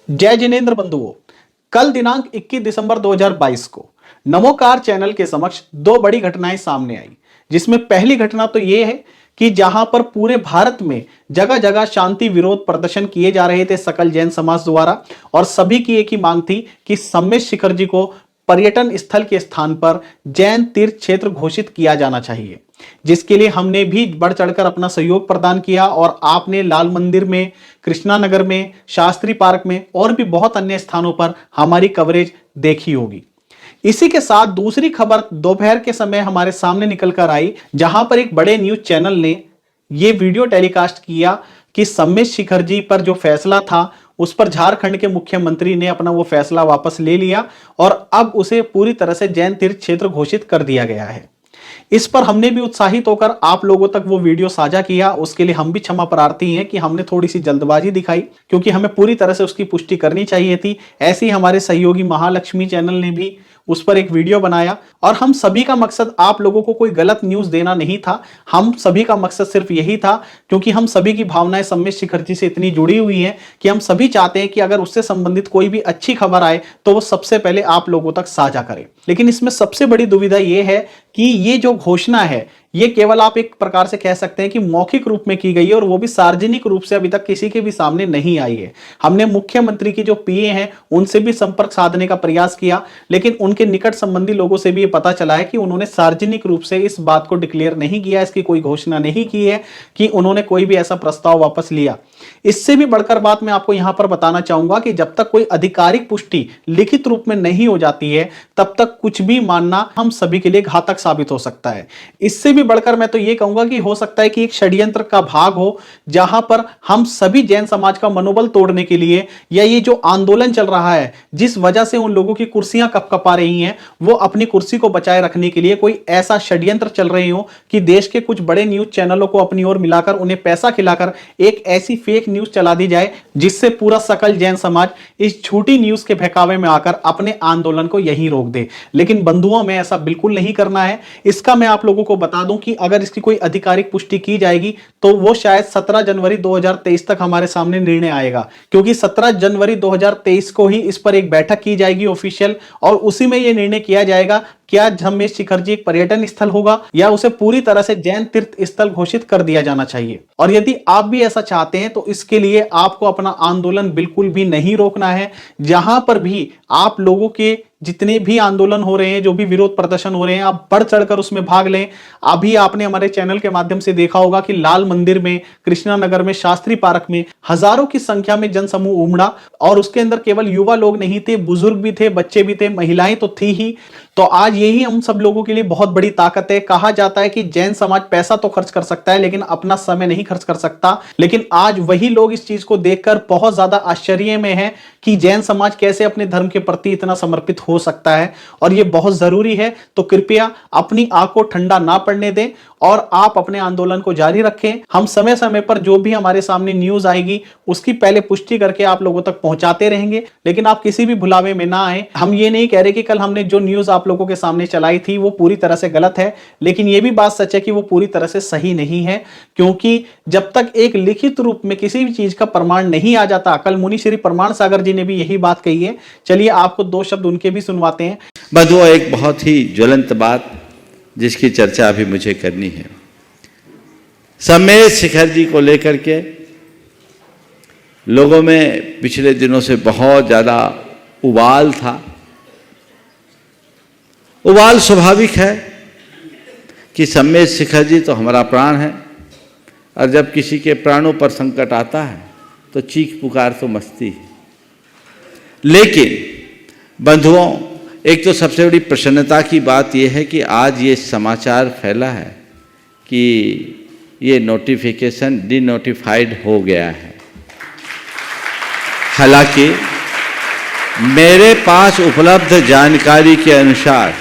जय जिनेंद्र बंधुओं, कल दिनांक 21 दिसंबर 2022 को नमोकार चैनल के समक्ष दो बड़ी घटनाएं सामने आई। जिसमें पहली घटना तो यह है कि जहां पर पूरे भारत में जगह जगह शांति विरोध प्रदर्शन किए जा रहे थे सकल जैन समाज द्वारा, और सभी की एक ही मांग थी कि सम्मेश शिखर जी को पर्यटन स्थल के स्थान पर जैन तीर्थ क्षेत्र घोषित किया जाना चाहिए, जिसके लिए हमने भी बढ़ चढ़कर अपना सहयोग प्रदान किया। और आपने लाल मंदिर में, कृष्णा नगर में, शास्त्री पार्क में और भी बहुत अन्य स्थानों पर हमारी कवरेज देखी होगी। इसी के साथ दूसरी खबर दोपहर के समय हमारे सामने निकल कर आई, जहां पर एक बड़े न्यूज चैनल ने यह वीडियो टेलीकास्ट किया कि सम्मेश शिखर जी पर जो फैसला था उस पर झारखंड के मुख्यमंत्री ने अपना वो फैसला वापस ले लिया और अब उसे पूरी तरह से जैन तीर्थ क्षेत्र घोषित कर दिया गया है। इस पर हमने भी उत्साहित होकर आप लोगों तक वो वीडियो साझा किया। उसके लिए हम भी क्षमा प्रार्थी हैं कि हमने थोड़ी सी जल्दबाजी दिखाई, क्योंकि हमें पूरी तरह से उसकी पुष्टि करनी चाहिए थी। ऐसे ही हमारे सहयोगी महालक्ष्मी चैनल ने भी उस पर एक वीडियो बनाया, और हम सभी का मकसद आप लोगों को कोई गलत न्यूज देना नहीं था। हम सभी का मकसद सिर्फ यही था, क्योंकि हम सभी की भावनाएं सम्मेश शिखर जी से इतनी जुड़ी हुई हैं कि हम सभी चाहते हैं कि अगर उससे संबंधित कोई भी अच्छी खबर आए तो वो सबसे पहले आप लोगों तक साझा करें। लेकिन इसमें सबसे बड़ी दुविधा यह है कि ये जो घोषणा है ये केवल आप एक प्रकार से कह सकते हैं कि मौखिक रूप में की गई है, और वो भी सार्वजनिक रूप से अभी तक किसी के भी सामने नहीं आई है। हमने मुख्यमंत्री की जो पीए हैं उनसे भी संपर्क साधने का प्रयास किया, लेकिन उनके निकट संबंधी लोगों से भी ये पता चला है कि उन्होंने सार्वजनिक रूप से इस बात को डिक्लेयर नहीं किया, इसकी कोई घोषणा नहीं की है कि उन्होंने कोई भी ऐसा प्रस्ताव वापस लिया। इससे भी बढ़कर बात मैं आपको यहां पर बताना चाहूंगा कि जब तक कोई आधिकारिक पुष्टि लिखित रूप में नहीं हो जाती है तब तक कुछ भी मानना हम सभी के लिए घातक साबित हो सकता है। इससे भी बढ़कर मैं तो यह कहूंगा कि हो सकता है कि एक षड्यंत्र का भाग हो, जहां पर हम सभी जैन समाज का मनोबल तोड़ने के लिए, या ये जो आंदोलन चल रहा है जिस वजह से उन लोगों की कुर्सियां कपकपा रही हैं, वो अपनी कुर्सी को बचाए रखने के लिए कोई ऐसा षड्यंत्र चल रहे हो कि देश के कुछ बड़े न्यूज चैनलों को अपनी ओर मिलाकर उन्हें पैसा खिलाकर एक ऐसी फेक न्यूज चला दी जाए जिससे पूरा सकल जैन समाज इस झूठी न्यूज के बहकावे में आकर अपने आंदोलन को यहीं रोक दे। लेकिन बंधुओं में ऐसा बिल्कुल नहीं करना है। इसका मैं आप लोगों को बता दूं कि अगर इसकी कोई आधिकारिक पुष्टि की जाएगी तो वो शायद 17 जनवरी 2023 तक हमारे सामने निर्णय आएगा, क्योंकि 17 जनवरी 2023 को ही इस पर एक बैठक की जाएगी ऑफिशियल, और उसी में यह निर्णय किया जाएगा क्या सम्मेश शिखर जी एक पर्यटन स्थल होगा या उसे पूरी तरह से जैन तीर्थ स्थल घोषित कर दिया जाना चाहिए। और यदि आप भी ऐसा चाहते हैं तो इसके लिए आपको अपना आंदोलन बिल्कुल भी नहीं रोकना है। जहां पर भी आप लोगों के जितने भी आंदोलन हो रहे हैं, जो भी विरोध प्रदर्शन हो रहे हैं, आप बढ़ चढ़कर उसमें भाग लें। अभी आपने हमारे चैनल के माध्यम से देखा होगा कि लाल मंदिर में, कृष्णा नगर में, शास्त्री पार्क में हजारों की संख्या में जनसमूह उमड़ा, और उसके अंदर केवल युवा लोग नहीं थे, बुजुर्ग भी थे, बच्चे भी थे, महिलाएं तो थी ही। तो आज यही हम सब लोगों के लिए बहुत बड़ी ताकत है। कहा जाता है कि जैन समाज पैसा तो खर्च कर सकता है लेकिन अपना समय नहीं खर्च कर सकता, लेकिन आज वही लोग इस चीज को देखकर बहुत ज्यादा आश्चर्य में है कि जैन समाज कैसे अपने धर्म के प्रति इतना समर्पित हो सकता है, और यह बहुत जरूरी है। तो कृपया अपनी आंख को ठंडा ना पड़ने दें और आप अपने आंदोलन को जारी रखें। हम समय समय पर जो भी हमारे सामने न्यूज आएगी उसकी पहले पुष्टि करके आप लोगों तक पहुंचाते रहेंगे, लेकिन आप किसी भी भुलावे में ना आए। हम ये नहीं कह रहे कि कल हमने जो न्यूज आप लोगों के सामने चलाई थी वो पूरी तरह से गलत है, लेकिन यह भी बात सच है कि वो पूरी तरह से सही नहीं है, क्योंकि जब तक एक लिखित रूप में किसी भी चीज का प्रमाण नहीं आ जाता, कल मुनि श्री प्रमाण सागर जी ने भी यही बात कही है। चलिए आपको दो शब्द उनके भी सुनवाते हैं। बंधुओं, एक बहुत ही ज्वलंत बात जिसकी चर्चा अभी मुझे करनी है, सम्मेश शिखर जी को लेकर के लोगों में पिछले दिनों से बहुत ज़्यादा उबाल था। उबाल स्वाभाविक है कि सम्मेश शिखर जी तो हमारा प्राण है, और जब किसी के प्राणों पर संकट आता है तो चीख पुकार तो मस्ती है। लेकिन बंधुओं, एक तो सबसे बड़ी प्रसन्नता की बात यह है कि आज ये समाचार फैला है कि ये नोटिफिकेशन डिनोटिफाइड हो गया है। हालांकि मेरे पास उपलब्ध जानकारी के अनुसार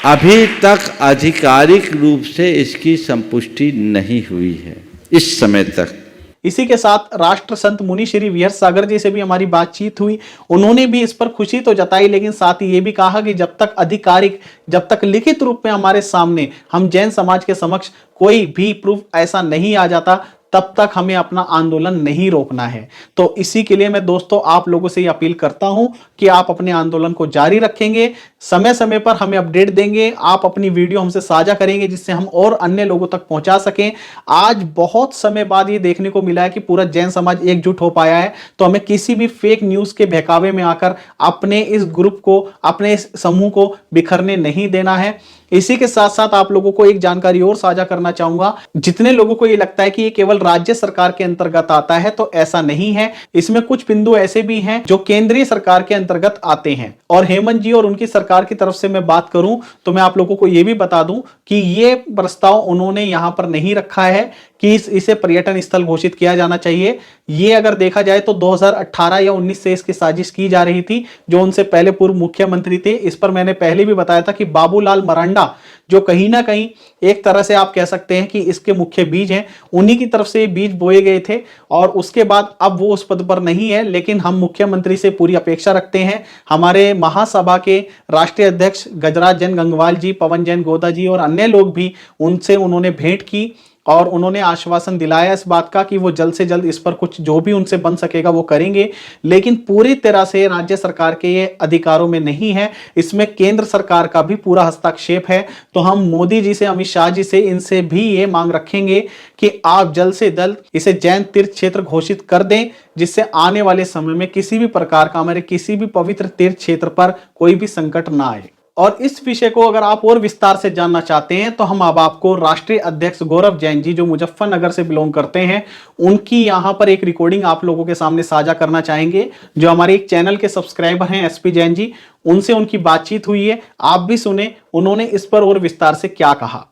अभी तक आधिकारिक रूप से इसकी संपुष्टि नहीं हुई है इस समय तक। इसी के साथ राष्ट्र संत मुनि श्री विहर सागर जी से भी हमारी बातचीत हुई। उन्होंने भी इस पर खुशी तो जताई, लेकिन साथ ही ये भी कहा कि जब तक आधिकारिक, जब तक लिखित रूप में हमारे सामने, हम जैन समाज के समक्ष कोई भी प्रूफ ऐसा नहीं आ जाता, तब तक हमें अपना आंदोलन नहीं रोकना है। तो इसी के लिए मैं दोस्तों आप लोगों से ये अपील करता हूं कि आप अपने आंदोलन को जारी रखेंगे, समय समय पर हमें अपडेट देंगे, आप अपनी वीडियो हमसे साझा करेंगे जिससे हम और अन्य लोगों तक पहुंचा सकें। आज बहुत समय बाद ये देखने को मिला है कि पूरा जैन समाज एकजुट हो पाया है, तो हमें किसी भी फेक न्यूज के बहकावे में आकर अपने इस ग्रुप को, अपने इस समूह को बिखरने नहीं देना है। इसी के साथ साथ आप लोगों को एक जानकारी और साझा करना चाहूंगा, जितने लोगों को ये लगता है कि ये केवल राज्य सरकार के अंतर्गत आता है, तो ऐसा नहीं है। इसमें कुछ बिंदु ऐसे भी हैं जो केंद्रीय सरकार के अंतर्गत आते हैं। और हेमंत जी और उनकी सरकार की तरफ से मैं बात करूं तो मैं आप लोगों को यह भी बता दूं कि ये प्रस्ताव उन्होंने यहां पर नहीं रखा है कि इसे पर्यटन स्थल घोषित किया जाना चाहिए। ये अगर देखा जाए तो 2018 या 19 से इसकी साजिश की जा रही थी। जो उनसे पहले पूर्व मुख्यमंत्री थे, इस पर मैंने पहले भी बताया था कि बाबूलाल मरांडा, जो कहीं ना कहीं एक तरह से आप कह सकते हैं कि इसके मुख्य बीज हैं, उन्हीं की तरफ से ये बीज बोए गए थे। और उसके बाद अब वो उस पद पर नहीं है, लेकिन हम मुख्यमंत्री से पूरी अपेक्षा रखते हैं। हमारे महासभा के राष्ट्रीय अध्यक्ष गजराज जैन गंगवाल जी, पवन जैन गोदा जी और अन्य लोग भी उनसे उन्होंने भेंट की और उन्होंने आश्वासन दिलाया इस बात का कि वो जल्द से जल्द इस पर कुछ जो भी उनसे बन सकेगा वो करेंगे। लेकिन पूरी तरह से राज्य सरकार के ये अधिकारों में नहीं है, इसमें केंद्र सरकार का भी पूरा हस्तक्षेप है। तो हम मोदी जी से, अमित शाह जी से, इनसे भी ये मांग रखेंगे कि आप जल्द से जल्द इसे जैन तीर्थ क्षेत्र घोषित कर दें, जिससे आने वाले समय में किसी भी प्रकार का हमारे किसी भी पवित्र तीर्थ क्षेत्र पर कोई भी संकट ना आए। और इस विषय को अगर आप और विस्तार से जानना चाहते हैं तो हम अब आपको राष्ट्रीय अध्यक्ष गौरव जैन जी, जो मुजफ्फरनगर से बिलोंग करते हैं, उनकी यहां पर एक रिकॉर्डिंग आप लोगों के सामने साझा करना चाहेंगे। जो हमारे एक चैनल के सब्सक्राइबर हैं एसपी जैन जी, उनसे उनकी बातचीत हुई है, आप भी सुने उन्होंने इस पर और विस्तार से क्या कहा।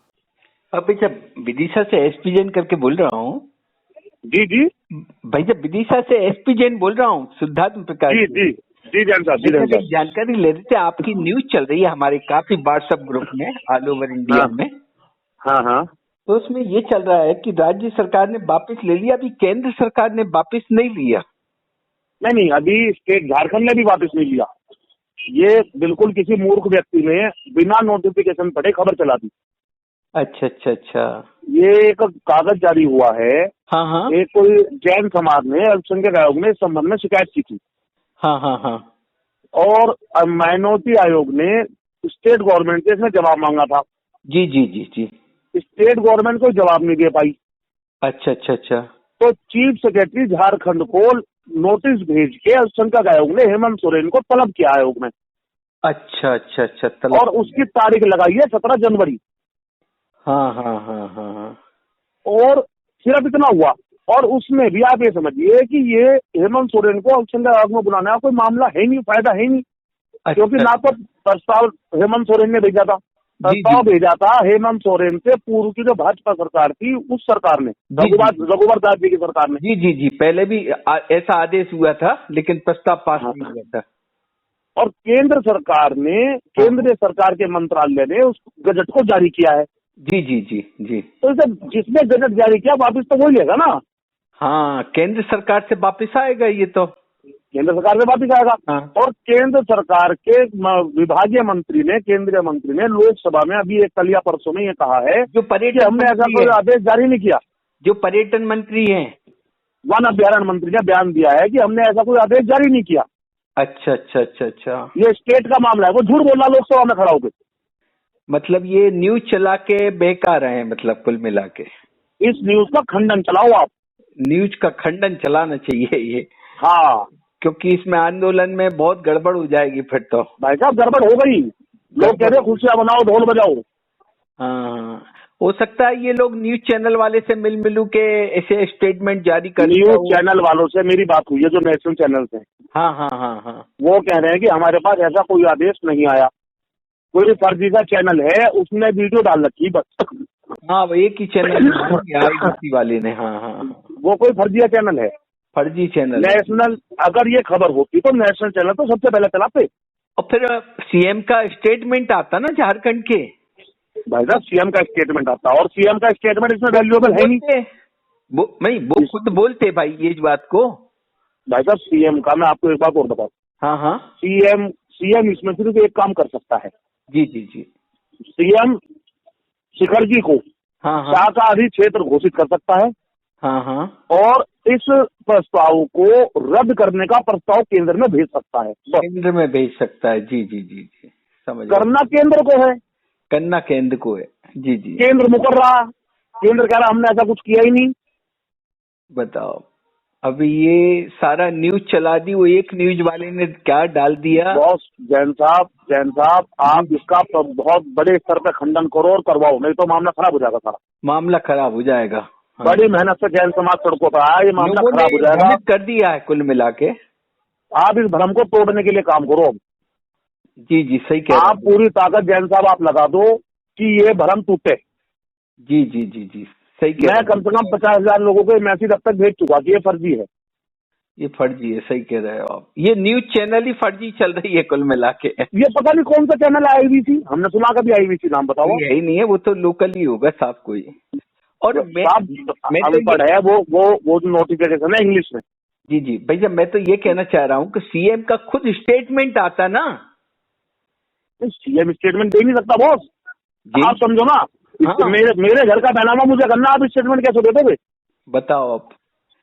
अब जब विदिशा से एसपी जैन करके बोल रहा हूँ। जी जी भाई जब विदिशा से एसपी जैन बोल रहा हूँ, सिद्धार्थ प्रकाश जी जी जी जैन साहब, जी जैन साहब। जानकारी ले रहे थे, आपकी न्यूज चल रही है हमारे काफी व्हाट्सएप ग्रुप में ऑल ओवर इंडिया में। हाँ हाँ तो उसमें ये चल रहा है कि राज्य सरकार ने वापस ले लिया, अभी केंद्र सरकार ने वापस नहीं लिया। नहीं, अभी स्टेट झारखंड ने भी वापस नहीं लिया। ये बिल्कुल किसी मूर्ख व्यक्ति ने बिना नोटिफिकेशन पढ़े खबर चला दी। अच्छा अच्छा अच्छा। ये एक कागज जारी हुआ है। हाँ हाँ एक कोई जैन समाज ने, अल्पसंख्यक आयोग ने इस संबंध में शिकायत की थी। हाँ हाँ हाँ। और माइनॉरिटी आयोग ने स्टेट गवर्नमेंट से इसमें जवाब मांगा था। जी जी जी जी। स्टेट गवर्नमेंट को जवाब नहीं दे पाई। अच्छा अच्छा अच्छा। तो चीफ सेक्रेटरी झारखंड को नोटिस भेज के अल्पसंख्यक आयोग ने हेमंत सोरेन को तलब किया आयोग में। अच्छा अच्छा अच्छा। और उसकी तारीख लगाई है 17 जनवरी। हाँ हाँ हाँ हाँ हाँ। और सिर्फ इतना हुआ। और उसमें भी आप ये समझिए कि ये हेमंत सोरेन को अल्पसंख्यक आयोग में बुलाने का कोई मामला है नहीं, फायदा है नहीं। क्योंकि ना तो प्रस्ताव हेमंत सोरेन ने भेजा था, प्रस्ताव भेजा था हेमंत सोरेन से पूर्व की जो भाजपा सरकार थी, उस सरकार ने, रघुवर दास जी की सरकार ने। जी जी जी, पहले भी ऐसा आदेश हुआ था, लेकिन प्रस्ताव पास नहीं हुआ था। और केंद्र सरकार ने, केंद्रीय सरकार के मंत्रालय ने उस गजट को जारी किया है। जी जी जी जी। तो इसे जिसने गजट जारी किया वापिस तो वही लेगा ना। हाँ, केंद्र सरकार से वापिस आएगा ये तो। केंद्र सरकार से वापिस आएगा। हाँ। और केंद्र सरकार के विभागीय मंत्री ने, केंद्रीय मंत्री ने लोकसभा में अभी एक कल या परसों में ये कहा है जो पर्यटन, हमने ऐसा कोई आदेश जारी नहीं किया। जो पर्यटन मंत्री हैं, वन अभ्यारण्य मंत्री ने बयान दिया है कि हमने ऐसा कोई आदेश जारी नहीं किया। अच्छा अच्छा अच्छा अच्छा। ये स्टेट का मामला है, वो झूठ बोल रहा लोकसभा में खड़ा होकर। मतलब ये न्यूज चला के बेकार है, मतलब कुल मिला के इस न्यूज का खंडन चलाओ आप। न्यूज का खंडन चलाना चाहिए ये। हाँ, क्योंकि इसमें आंदोलन में बहुत गड़बड़ हो जाएगी फिर तो। भाई साहब गड़बड़ हो गई, लोग कह रहे खुशियां बनाओ, ढोल बजाओ। हाँ, हो सकता है ये लोग न्यूज चैनल वाले से मिलू के ऐसे स्टेटमेट जारी कर। न्यूज चैनल वालों से मेरी बात हुई है, जो नेशनल चैनल हैं। हाँ हाँ हाँ हाँ। वो कह रहे हैं कि हमारे पास ऐसा कोई आदेश नहीं आया, कोई फर्जी का चैनल है उसने वीडियो डाल रखी बस। हाँ, वो एक ही चैनल IBC वाले ने। हाँ हाँ, वो कोई फर्जी चैनल है, फर्जी चैनल। नेशनल अगर ये खबर होती तो नेशनल चैनल तो सबसे पहले चलाते। और फिर सीएम का स्टेटमेंट आता ना झारखंड के। भाई साहब सीएम का स्टेटमेंट आता, और सीएम का स्टेटमेंट इसमें वैल्यूएबल है नहीं। वो खुद बोलते भाई ये बात को। भाई साहब सीएम का, मैं आपको एक बात और बताऊं। हाँ हाँ। सीएम इसमें सिर्फ एक काम कर सकता है। जी जी जी। सीएम शिखर जी को हाँ हाँ शाकाहारी क्षेत्र घोषित कर सकता है। हाँ हाँ। और इस प्रस्ताव को रद्द करने का प्रस्ताव केंद्र में भेज सकता है। बस। केंद्र में भेज सकता है। जी जी जी जी, समझ गया। करना केंद्र को है, करना केंद्र को है। जी जी। केंद्र मुकर रहा, केंद्र कह रहा हमने ऐसा कुछ किया ही नहीं। बताओ, अभी ये सारा न्यूज चला दी, वो एक न्यूज वाले ने क्या डाल दिया। बॉस जैन साहब आप इसका बहुत बड़े स्तर पे खंडन करो और करवाओ, नहीं तो मामला खराब हो जाएगा सारा। मामला खराब हो जाएगा। हाँ। बड़ी मेहनत से जैन समाज सड़कों पर आया, ये मामला लोगों ने खराब हो जाएगा। भ्रमित कर दिया है कुल मिला के। आप इस भ्रम को तोड़ने के लिए काम करो। जी जी, सही कह रहे आप पूरी ताकत जैन साहब आप लगा दो कि ये भ्रम टूटे। जी जी जी जी, सही कह मैं रहे कम से कम 50,000 लोगों को मैसेज अब तक भेज चुका कि ये फर्जी है। ये फर्जी है, सही कह रहे हो आप। ये न्यूज चैनल ही फर्जी चल रही है कुल मिला के। ये पता नहीं कौन सा चैनल है, IBC, हमने सुना कभी IBC नाम बताओ। यही नहीं है, वो तो लोकल ही होगा साफ कोई। और मैं तो अनपढ़ है वो जो नोटिफिकेशन है इंग्लिश में। जी जी भैया, मैं तो ये कहना चाह रहा हूँ कि सीएम का खुद स्टेटमेंट आता ना। सीएम स्टेटमेंट दे नहीं सकता बॉस, जी आप समझो ना। हाँ। मेरे घर का बैनामा मुझे करना, आप स्टेटमेंट कैसे दे दोगे? बताओ आप।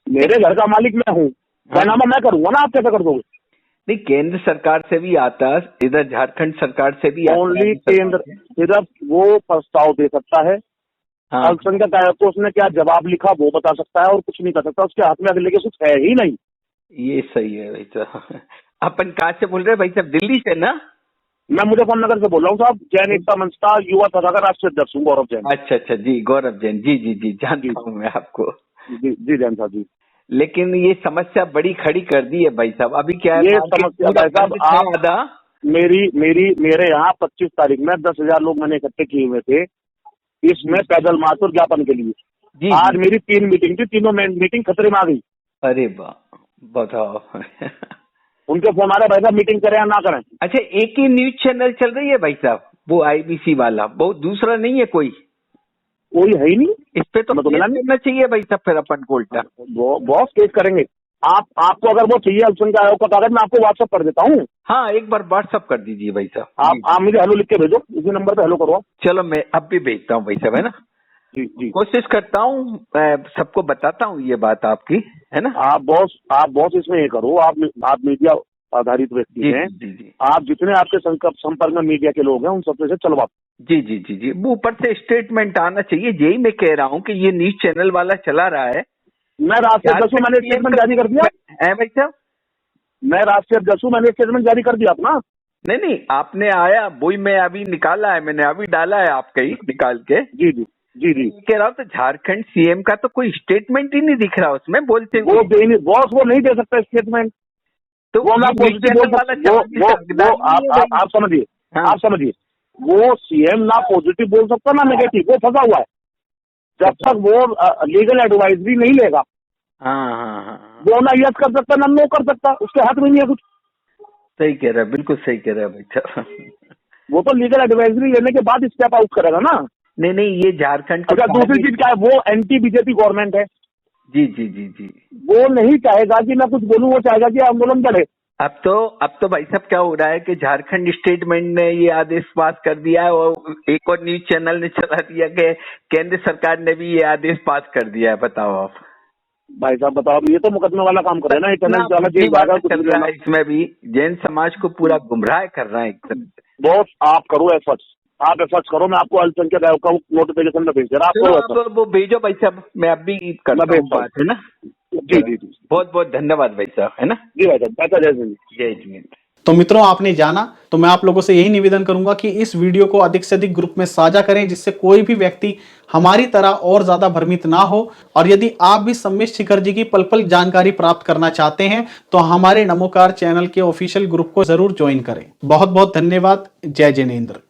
मेरे घर का मालिक मैं हूँ, बैनामा मैं करूंगा ना, आप कैसे कर दोगे? नहीं, केंद्र सरकार से भी आता, इधर झारखंड सरकार से भी आता। ओनली केंद्र सिर्फ वो प्रस्ताव दे सकता है। हाँ। अल्पसंख्यक आयोग को उसने क्या जवाब लिखा वो बता सकता है, और कुछ नहीं कर सकता। उसके हाथ में अगले के कुछ है ही नहीं। ये सही है भाई साहब। अपन कहाँ से बोल रहे हैं भाई साहब? दिल्ली से ना? मैं मुजफ्फरनगर से बोल रहा हूँ साहब, जैन एकता मंच का युवा सभा का राष्ट्रीय अध्यक्ष हूँ, गौरव जैन। अच्छा अच्छा जी, गौरव जैन। जी जी जी, जानता हूँ मैं आपको। जी जैन साहब जी। लेकिन ये समस्या बड़ी खड़ी कर दी है भाई साहब। अभी क्या है, ये समस्या भाई साहब, आप मेरे यहाँ 25 तारीख में 10,000 लोग मैंने इकट्ठे किए हुए थे इसमें पैदल मार्च और ज्ञापन के लिए। जी आज मेरी 3 मीटिंग थी, तीनों मीटिंग खतरे में आ गई। अरे वाह, बताओ। उनके फोन आ रहे, भाई साहब मीटिंग करें या ना करें। अच्छा, एक ही न्यूज चैनल चल रही है भाई साहब, वो IBC वाला, बहुत दूसरा नहीं है कोई है ही नहीं। इस पे तो मतलब करना चाहिए भाई साहब फिर अपन को उल्टा। बॉस केस करेंगे। आपको अगर वो चाहिए अल्पसंख्यक आयोग का कागज, मैं आपको व्हाट्सअप कर देता हूँ। हाँ, एक बार व्हाट्सअप कर दीजिए भाई साहब। आप मुझे हेलो लिख के भेजो, इसी नंबर पे हेलो करो। चलो, मैं अब भी भेजता हूँ भाई साहब, है ना। जी जी, कोशिश करता हूँ, सबको बताता हूँ ये बात आपकी, है ना। आप बॉस इसमें ये करो, आप मीडिया आधारित व्यक्ति जी हैं। जी जी आप जितने आपके संपर्क में मीडिया के लोग हैं उन सबसे चलवा। जी जी जी जी, वो ऊपर से स्टेटमेंट आना चाहिए। यही मैं कह रहा हूँ कि ये न्यूज चैनल वाला चला रहा है। मैं राष्ट्रीय अध्यक्ष हूँ, मैंने स्टेटमेंट जारी कर दिया है भाई साहब। मैं राष्ट्रीय अध्यक्ष हूँ, मैंने स्टेटमेंट जारी कर दिया अपना। नहीं नहीं, आपने आया वही मैं अभी निकाला है, मैंने अभी डाला है आपका ही निकाल के। जी जी जी जी, कह रहा हूँ तो झारखंड CM का तो कोई स्टेटमेंट ही नहीं दिख रहा उसमें, बोलते वो दे नहीं, बॉस वो नहीं दे सकता स्टेटमेंट। तो वो मैं पॉजिटिव बोल सकता, वो आप समझिए, आप समझिए, वो सीएम ना पॉजिटिव बोल सकता ना नेगेटिव, वो फंसा हुआ है। जब तक वो लीगल एडवाइजरी नहीं लेगा, हाँ हाँ हाँ, वो ना यस कर सकता ना नो कर सकता, उसके हाथ में नहीं है कुछ। सही कह रहा है, बिल्कुल सही कह रहा है भाई साहब। वो तो लीगल एडवाइजरी लेने के बाद स्टेप आउट करेगा ना। नहीं, ये झारखंड। अच्छा, दूसरी चीज क्या है, वो एंटी बीजेपी गवर्नमेंट है। जी जी जी जी, वो नहीं चाहेगा कि मैं कुछ बोलूं, वो चाहेगा कि आंदोलन बढ़े। अब तो भाई साहब क्या हो रहा है कि झारखंड स्टेटमेंट ने ये आदेश पास कर दिया है, और एक और न्यूज चैनल ने चला दिया कि केंद्र सरकार ने भी ये आदेश पास कर दिया है। बताओ आप भाई साहब, बताओ, ये तो मुकदमे वाला काम कर रहे हैं ना, चल रहा है। इसमें भी जैन समाज को पूरा गुमराह कर रहा है एक तरह से। बॉस आप करो एफर्ट्स, आप एफर्ट्स करो, मैं आपको अल्पसंख्यक आयोग का नोटिफिकेशन में भेज दे रहा, आप करो। वो भेजो भाई साहब, मैं अभी करता हूँ बात, है ना। जी जी जी, बहुत बहुत धन्यवाद भाई साहब, है ना। जी भाई साहब, जय हिंद। तो मित्रों, आपने जाना, तो मैं आप लोगों से यही निवेदन करूंगा कि इस वीडियो को अधिक से अधिक ग्रुप में साझा करें, जिससे कोई भी व्यक्ति हमारी तरह और ज्यादा भ्रमित ना हो। और यदि आप भी सम्मेश शिखर जी की पल पल जानकारी प्राप्त करना चाहते हैं तो हमारे नमोकार चैनल के ऑफिशियल ग्रुप को जरूर ज्वाइन करें। बहुत बहुत धन्यवाद। जय जिनेंद्र।